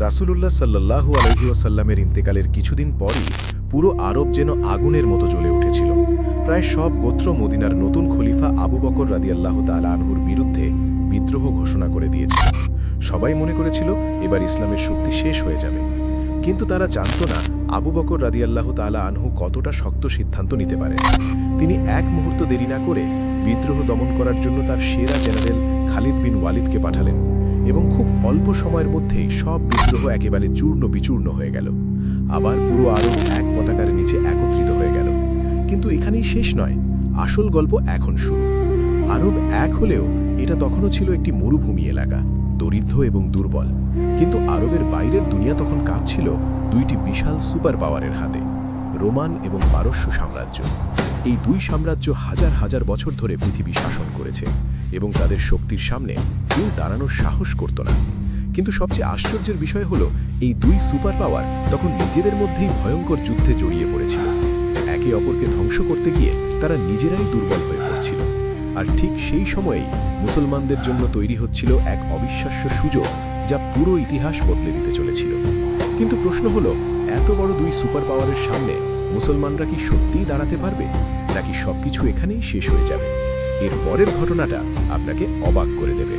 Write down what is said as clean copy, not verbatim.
রাসূলুল্লাহ সাল্লাল্লাহু আলাইহি ওয়াসাল্লামের ইন্তেকালের কিছুদিন পরই পুরো আরব যেন আগুনের মতো জ্বলে উঠেছিল। প্রায় সব গোত্র মদিনার নতুন খলিফা আবু বকর রাদিয়াল্লাহু তাআলা আনহুর বিরুদ্ধে বিদ্রোহ ঘোষণা করে দিয়েছিল। সবাই মনে করেছিল এবার ইসলামের শক্তি শেষ হয়ে যাবে, কিন্তু তারা জানত না আবু বকর রাদিয়াল্লাহু তাআলা আনহু কতটা শক্ত সিদ্ধান্ত নিতে পারেন। তিনি এক মুহূর্ত দেরি না করে বিদ্রোহ দমন করার জন্য তার সেরা জেনারেল খালিদ বিন ওয়ালিদকে পাঠালেন এবং খুব অল্প সময়ের মধ্যেই সব বিদ্রোহ একেবারে চূর্ণ বিচূর্ণ হয়ে গেল। আবার পুরো আরব এক পতাকার নিচে একত্রিত হয়ে গেল। কিন্তু এখানেই শেষ নয়, আসল গল্প এখন শুরু। আরব এক হলেও এটা তখনও ছিল একটি মরুভূমি এলাকা, দরিদ্র এবং দুর্বল। কিন্তু আরবের বাইরের দুনিয়া তখন কাঁপছিল দুইটি বিশাল সুপার পাওয়ারের হাতে, রোমান এবং পারস্য সাম্রাজ্য। এই দুই সাম্রাজ্য হাজার হাজার বছর ধরে পৃথিবী শাসন করেছে এবং তাদের শক্তির সামনে কেউ দাঁড়ানোর সাহস করত না। কিন্তু সবচেয়ে আশ্চর্যের বিষয় হলো এই দুই সুপার পাওয়ার তখন নিজেদের মধ্যেই ভয়ঙ্কর যুদ্ধে জড়িয়ে পড়েছিল। একে অপরকে ধ্বংস করতে গিয়ে তারা নিজেরাই দুর্বল হয়ে পড়ছিল। আর ঠিক সেই সময়েই মুসলমানদের জন্য তৈরি হচ্ছিল এক অবিশ্বাস্য সুযোগ, যা পুরো ইতিহাস বদলে দিতে চলেছিল। কিন্তু প্রশ্ন হলো, এত বড় দুই সুপার পাওয়ারের সামনে মুসলমানরা কি সত্যিই দাঁড়াতে পারবে, নাকি সবকিছু এখানেই শেষ হয়ে যাবে? এর পরের ঘটনাটা আপনাকে অবাক করে দেবে।